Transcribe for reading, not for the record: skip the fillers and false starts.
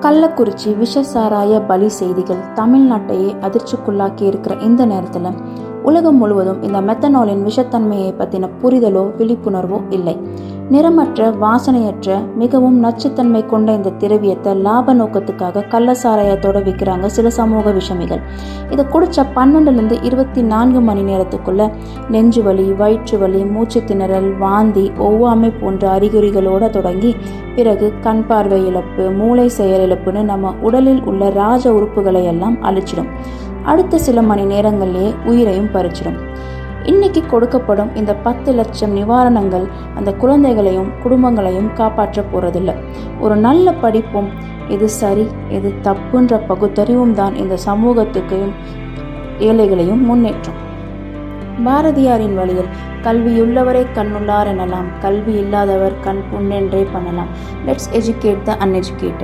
கள்ளக்குறிச்சி விஷசாராய பலி செய்திகள் தமிழ்நாட்டையே அதிர்ச்சிக்குள்ளாக்கி இருக்கிற இந்த நேரத்தில் உலகம் முழுவதும் இந்த மெத்தனாலின் விஷத்தன்மையை பற்றின புரிதலோ விழிப்புணர்வோ இல்லை. நிறமற்ற, வாசனையற்ற, மிகவும் நச்சுத்தன்மை கொண்ட இந்த திரவியத்தை லாப நோக்கத்துக்காக கள்ளசாராயத்தோட விற்கிறாங்க சில சமூக விஷமிகள். இதை குடிச்ச 12லேருந்து 24 மணி நேரத்துக்குள்ள நெஞ்சு வலி, வயிற்று வலி, மூச்சு திணறல், வாந்தி, ஒவ்வாமை போன்ற அறிகுறிகளோட தொடங்கி பிறகு கண் பார்வை இழப்பு, மூளை செயலிழப்புன்னு நம்ம உடலில் உள்ள ராஜ உறுப்புகளை எல்லாம் அழிச்சிடும். அடுத்த சில மணி நேரங்களிலேயே உயிரையும் பறிச்சிடும். இன்னைக்கு கொடுக்கப்படும் இந்த 10 லட்சம் நிவாரணங்கள் அந்த குழந்தைகளையும் குடும்பங்களையும் காப்பாற்ற போறதில்லை. ஒரு நல்ல படிப்பும் எது சரி எது தப்புன்ற பகுத்தறிவும் தான் இந்த சமூகத்துக்கையும் ஏழைகளையும் முன்னேற்றும். பாரதியாரின் வழியில் கல்வியுள்ளவரை கண்ணுள்ளார் எனலாம், கல்வி இல்லாதவர் கண் புண்ணென்றே பண்ணலாம். Let's educate the uneducated.